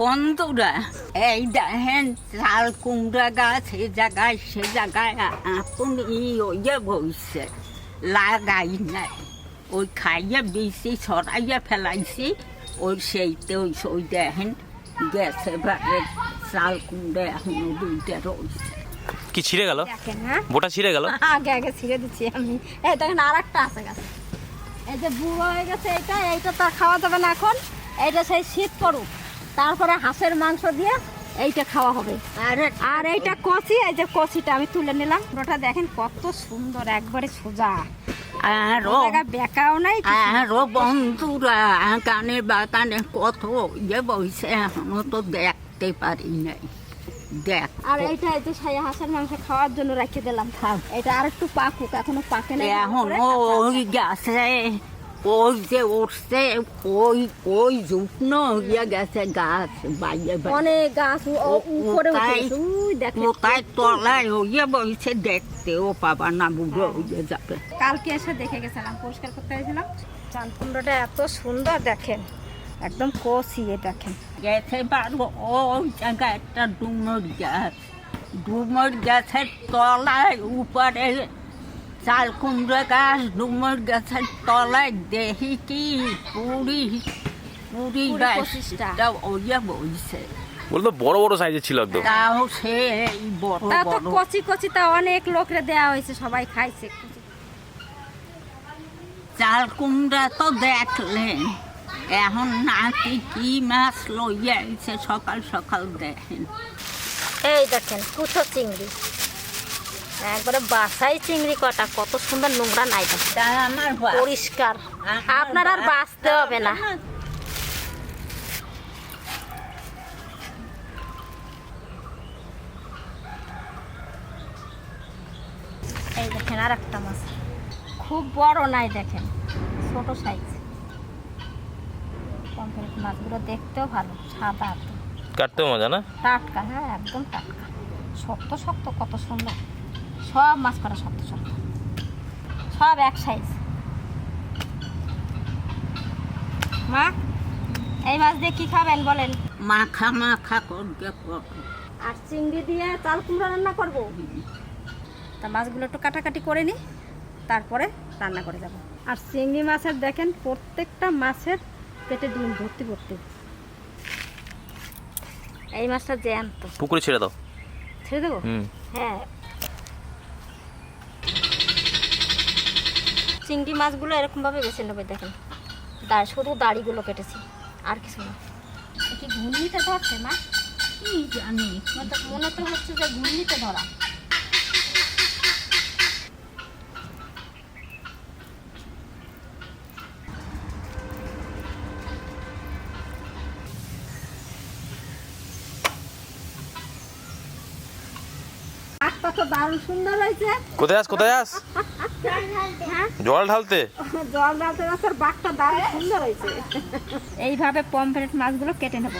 বন্ধুরা, এই দেখেন চাল কুমড়া গাছ এই জায়গায় সে জায়গায় আপনি ওইয়ে বইছে লাগাই নাই, ওই খাইয়ে বেশি ছড়াইয়া ফেলাইছি ওই সেইতে ওই দেখেন গেছে বারে চাল কুমড়া এখনো দুইটা রয়েছে। কি ছিঁড়ে গেল? দেখেন, হ্যাঁ বোটা ছিঁড়ে গেল। আগে আগে ছিঁড়ে দিচ্ছি আমি। এই দেখেন আর একটা আছে গাছ, এই যে বুড়ো হয়ে গেছে এইটা তো খাওয়া যাবে না এখন। এইটা সেই শীত করুক, তারপরে হাঁসের মাংস দিয়ে এইটা খাওয়া হবে। আর এইটা কচি, এই যে কচিটা আমি তুলে নিলাম। ওটা দেখেন কত সুন্দর, একবারে সোজা, বেকাও নাই। আরো বন্ধুরা কানে বাগানে কত ইয়ে বইছে এখনো তো দেখতে পারি নাই। দেখ, আর এইটা এই যে হাঁসের মাংস খাওয়ার জন্য রেখে দিলাম। এটা আর একটু পাকুক, এখনো পাকে না। এখন ওই গাছে ওই যে উঠছে ওই যুগ্ন হইয়া গেছে গাছ, বাইরে অনেক গাছ উপরে কোথায় তলায় হইয়া বইছে, দেখতেও পাবা না, বুড়ো হইয়া যাবে। কালকে এসে দেখে গেছিলাম, পরিষ্কার করতে গেছিলাম। চাল কুমড়োটা এত সুন্দর দেখেন, একদম কষিয়ে দেখেন। গেছে পারবো ওই জায়গায় একটা ডুমুর গাছ, ডুমুর গাছের তলায় উপরে চাল কুমড়ো গাছ, ডুমুর গাছের তলায় দেখি কি পুরি গাছটা ওইয়া বইছে। বলতো বড় বড় সাইজের ছিল একদম। তাও সে বড় তো কচি কচি, তা অনেক লোকরে দেওয়া হয়েছে, সবাই খাইছে। চাল কুমড়া তো দেখলেন, এখন নাকি কি মাছ লইয়া আইছে সকাল সকাল দেখেন। এই দেখেন কুচো চিংড়ি, একবারে বাসাই চিংড়ি কটা, কত সুন্দর, নোংরা নাই, আমার পরিষ্কার। আপনার আর বাঁচতে হবে না। এই দেখেন আর একটা মাছ, খুব বড় নাই, দেখেন ছোট সাইজ। পমফ্রেট মাছগুলো দেখতেও ভালো, সাদা, কাটতেও মজা না, টাটকা। হ্যাঁ একদম টাটকা, শক্ত শক্ত, কত সুন্দর। সব মাছ করা শক্ত শক্ত, সব এক সাইজ। মা, এই মাছ দিয়ে কি খাবেন বলেন? মাখা মাখা করবে। আর চিংড়ি দিয়ে চাল কুমড়া রান্না করবো। তা মাছগুলো একটু কাটাকাটি করে নিই, তারপরে রান্না করে যাব। আর চিংড়ি মাছের দেখেন প্রত্যেকটা মাছের পেটে ডিম ভর্তি ভর্তি। এই মাছটা জ্যান্ত, পুকুরে ছেড়ে দাও। ছেড়ে দেবো? হ্যাঁ। চিংড়ি মাছগুলো এরকম ভাবে বেছে নেবে, দেখেন শুধু দাড়িগুলো কেটেছি, আর কিছু না। কি ঘূর্ণিতে ধরছে মা? কি জানি, মনে তো হচ্ছে যে ঘূর্ণিতে ধরা। দারুণ সুন্দর হয়েছে। কোথায় আস? জল ঢালতে বাঘটা দারুণ সুন্দর হয়েছে। এইভাবে পমফ্রেট মাছগুলো কেটে নেব।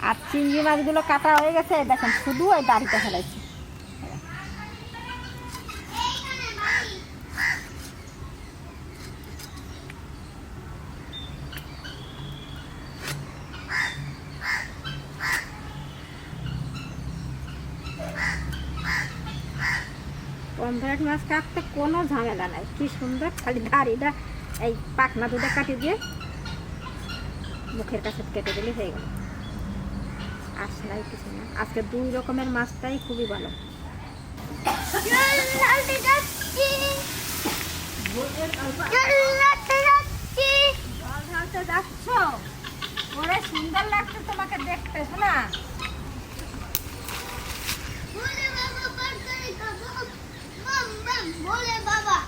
আর চিংড়ি মাছগুলো কাটা হয়ে গেছে, দেখেন শুধু ওই দাড়িটা ফেলাইছি। পমফ্রেট মাছ কাটতে কোনো ঝামেলা নাই, কি সুন্দর, খালি দাড়িটা এই পাখনা দুধে কাটি দিয়ে মুখের কাছে কেটে দিলে হয়ে গেল। আসলাই কিছু না। আজকে দুই রকমের মাছটাই খুবই ভালো। যাচ্ছ ওরে, সুন্দর লাগছে তোমাকে দেখতে, শোনা। বলে বাবা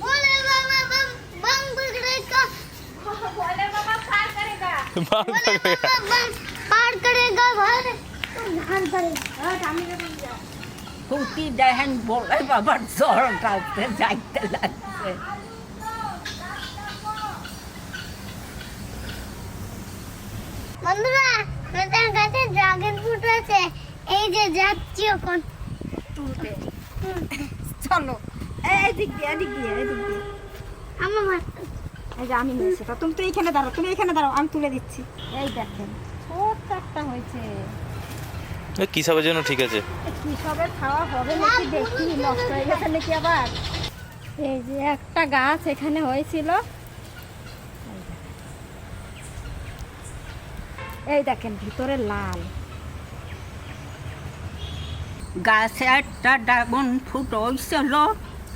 बोले बाबा बम पकड़ेगा, बोले बाबा पार करेगा, पार करेगा, भार करेगा। ফুটি দেখেন বলে বাবার জ্বর কাটতে যাইতে লাগছে। বন্ধুরা, আমাদের কাছে ড্রাগন ফ্রুট আছে, এই যে যাচ্ছি এখন তুলতে। চলো, এই দিক দিয়ে, এদিক দিয়ে, এদিক দিয়ে। এই যে আমি নিয়েছি, তা তুমি তো এইখানে দাঁড়াও, তুমি এইখানে দাঁড়াও, আমি তুলে দিচ্ছি। এই দেখেন ছোট্ট একটা হয়েছে। কি সবের জন্য ঠিক আছে? কি সবের খাওয়া হবে নাকি দেখি, নষ্ট হয়ে গেছে নাকি আবার। এই যে একটা গাছ এখানে হয়েছিল, এই দেখেন ভিতরে লাল। গাছে একটা ড্রাগন ফ্রুট হয়েছিল,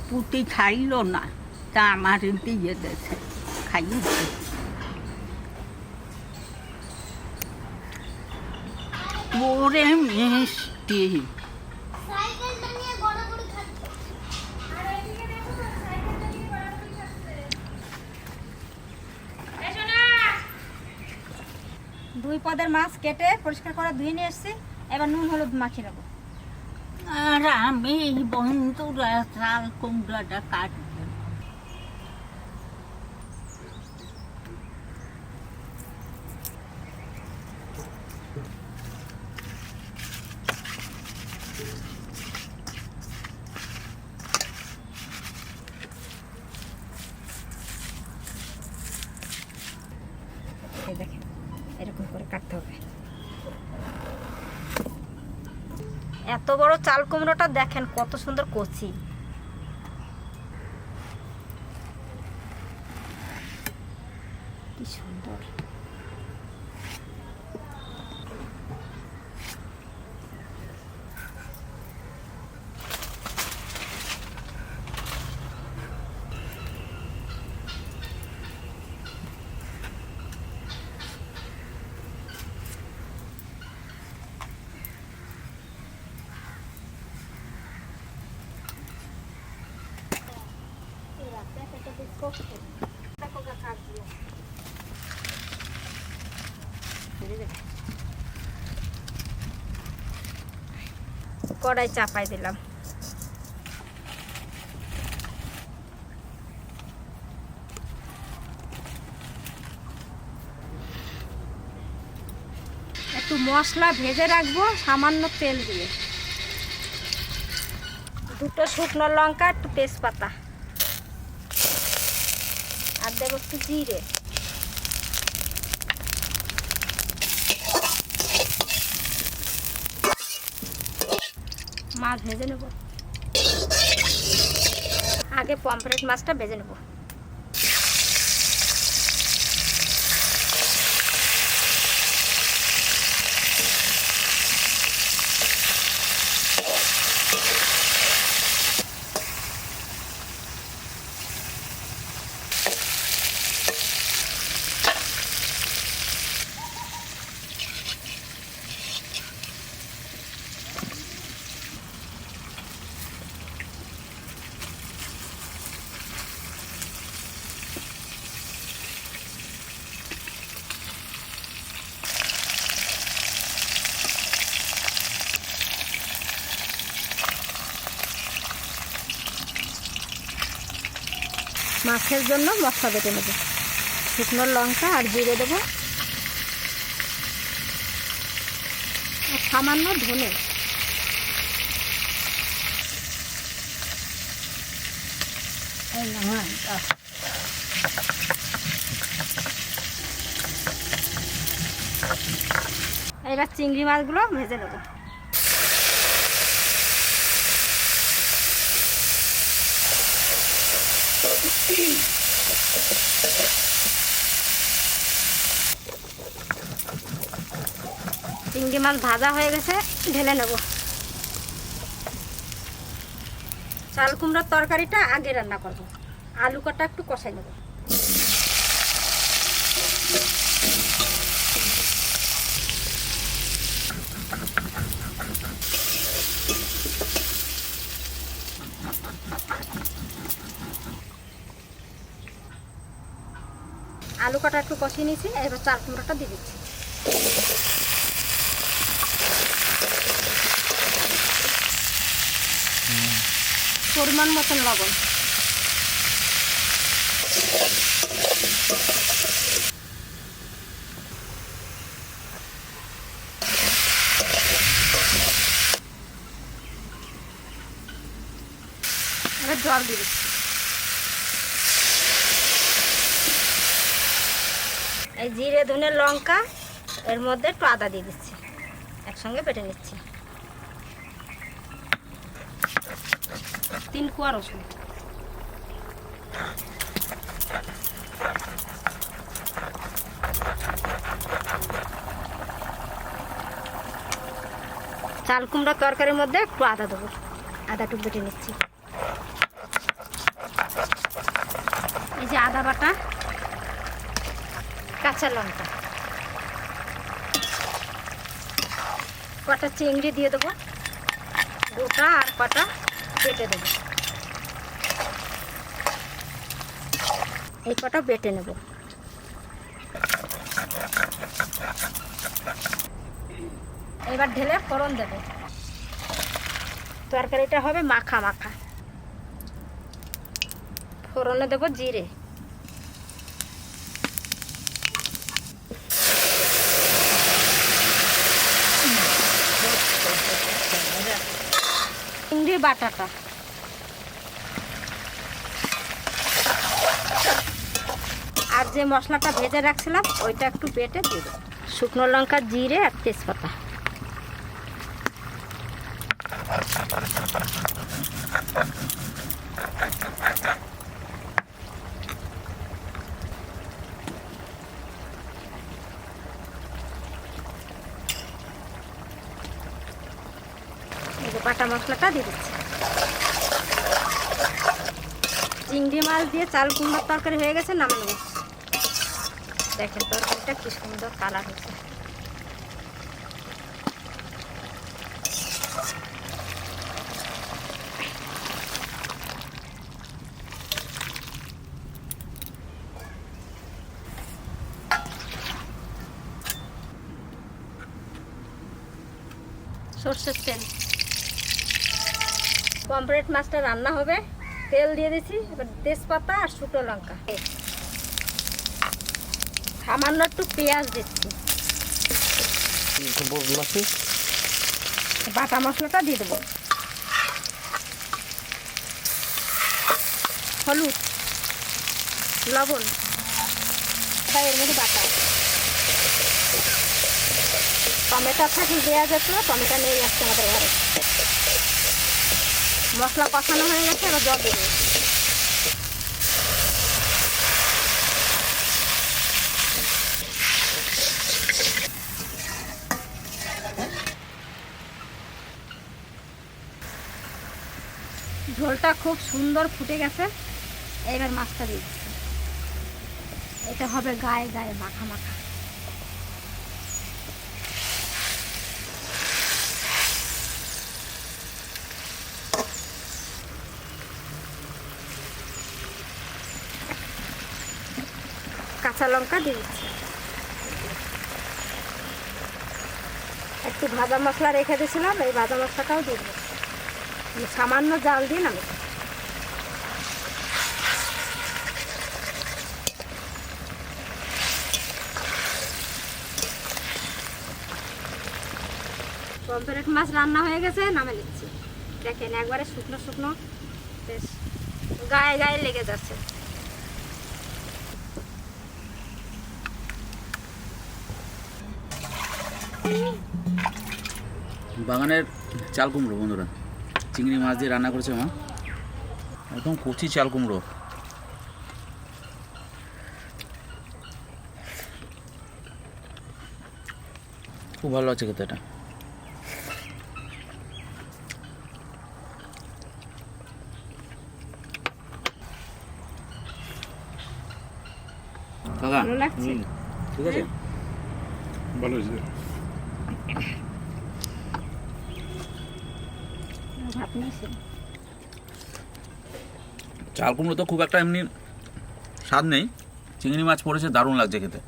পুটি খাইল না, তা আমার দিয়ে দিয়েছে, খাইয়েছে। ওরে মিষ্টি। সাইকেলটা নিয়ে গড়াগড়ি খাচ্ছে। আর এদিকে দেখো না, সাইকেলটা নিয়ে গড়াগড়ি খাচ্ছে। এসো না। 2 পদের মাছ কেটে পরিষ্কার করে ধুয়ে নিয়ে এসেছি, এবার নুন হলুদ মাখিয়ে নেবো। আর আমি বন্ধুরা চাল কুমড়াটা কাটবো। এই দেখেন এরকম করে কাটতে হবে। এত বড় চাল কুমড়োটা দেখেন কত সুন্দর কচি। কি সুন্দর। কড়াই চাপাই দিলাম। একটু মশলা ভেজে রাখবো সামান্য তেল দিয়ে। 2 শুকনো লঙ্কা, একটু তেজপাতা, আর দেবো একটু জিরে। মাছ ভেজে নেব, আগে পমফ্রেট মাছটা ভেজে নেব। মাছের জন্য মশলা বেটে নেব, শুকনো লঙ্কা আর জিরে দেবো, আর সামান্য ধনে। এবার চিংড়ি মাছগুলো ভেজে নেব। চিংড়ি মাছ ভাজা হয়ে গেছে, ঢেলে নেব। চাল কুমড়ার তরকারিটা আগে রান্না করব, আলু কটা একটু কষাই নেব। আলু কটা একটু কষিয়ে নিয়েছি, এবার চাল কুমড়াটা দিয়ে দিচ্ছি। পরিমাণ মতন লবণ। এবার জল দিয়ে দিচ্ছি। এই জিরে ধনে লঙ্কা এর মধ্যে একটু আদা দিয়ে দিচ্ছি, একসঙ্গে বেটে নিচ্ছি। 3 কোয়া রসুন, চাল কুমড়া তরকারির মধ্যে একটু আদা দেবো, আদা একটু বেটে নিচ্ছি। এই যে আদা বাটা, কাঁচা লঙ্কা, কটা চিংড়ি দিয়ে দেবো গোটা, আর কটা বেটে দেবো। এই কটা বেটে নেব। এবার ঢেলে ফোড়ন দেব। তরকারিটা হবে মাখা মাখা। ফোড়নে দেবো জিরে, চিংড়ি বাটাটা, আর যে মশলাটা ভেজে রাখছিলাম ওইটা একটু বেটে দিয়ে দেবো। শুকনো লঙ্কা, জিরে আর তেজপাতা। বাটা মশলাটা দিয়ে দিচ্ছি। চিংড়ি মাছ দিয়ে চাল কুমড়োর তরকারি হয়ে গেছে, নামে নেব। দেখেন তরকারিটা কি সুন্দর কালার হয়েছে। সর্ষের তেল, পমফ্রেট মাছটা রান্না হবে। তেল দিয়ে দিছি, এবার তেজপাতা আর শুকনো লঙ্কা, সামান্য একটু পেঁয়াজ দিচ্ছি। বাটা মশলাটা দিয়ে দেবো, হলুদ, লবণ, এর মধ্যে বাটা। টমেটো থাকলে দেওয়া যেত, টমেটো নেই আসছে আমাদের ঘরে। মশলা কষানো হয়ে গেছে, এবার জল দিয়ে দিচ্ছি। ঝোলটা খুব সুন্দর ফুটে গেছে, এবার মাছটা দিয়ে দিচ্ছি। এটা হবে গায়ে গায়ে মাখা মাখা। কাঁচা লঙ্কা দিয়ে দিচ্ছি। একটু ভাজা মশলা রেখে দিয়েছিলাম, এই ভাজা মশলাটাও দিয়ে দেবো। সামান্য জাল দিয়ে নামে। পমফ্রেট মাছ রান্না হয়ে গেছে, নামে নিচ্ছি। দেখেন একবারে শুকনো শুকনো, বেশ গায়ে গায়ে লেগে যাচ্ছে। বাগানের চাল কুমড়ো বন্ধুরা, চিংড়ি মাছ দিয়ে রান্না করেছে মা, একদম কচি চাল কুমড়ো। খুব ভালো লাগছে খেতে এটা। কাকা ভালো লাগছে? ঠিক আছে, ভালো হয়েছে। ভাত নিয়েছি। চাল কুমড়ো তো খুব একটা এমনি স্বাদ নেই, চিংড়ি মাছ পড়েছে, দারুণ লাগছে খেতে।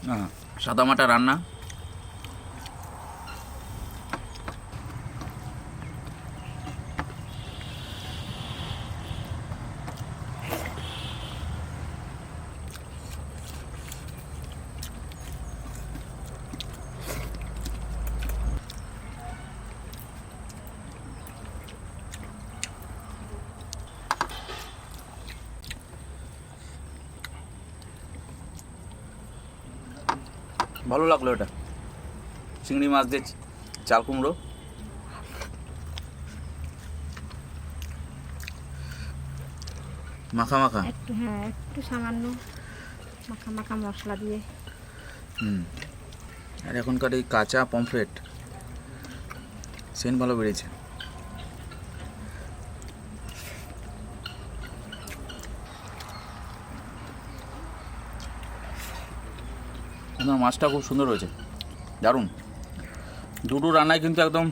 হ্যাঁ, সাদামাটা রান্না। ভালো লাগলো এটা, চিংড়ি মাছ দিয়ে চাল কুমড়ো। মাখা মাখা, একটু হ্যাঁ একটু সামান্য মাখা মাখা মশলা দিয়ে। আর এখনকার এই কাঁচা পমফ্রেট সেন্ট ভালো বেড়েছে। আপনার মাছটা খুব সুন্দর হয়েছে, দারুণ। দুটো রান্নায় কিন্তু একদম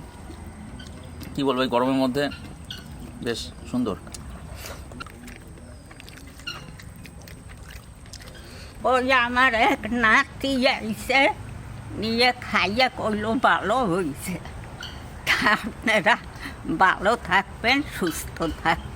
কী বলবো, এই গরমের মধ্যে বেশ সুন্দর। ওই আমার এক নাতি আইসে নিয়ে খাইয়ে করলো ভালো হয়েছে। তা আপনারা ভালো থাকবেন, সুস্থ থাকবেন।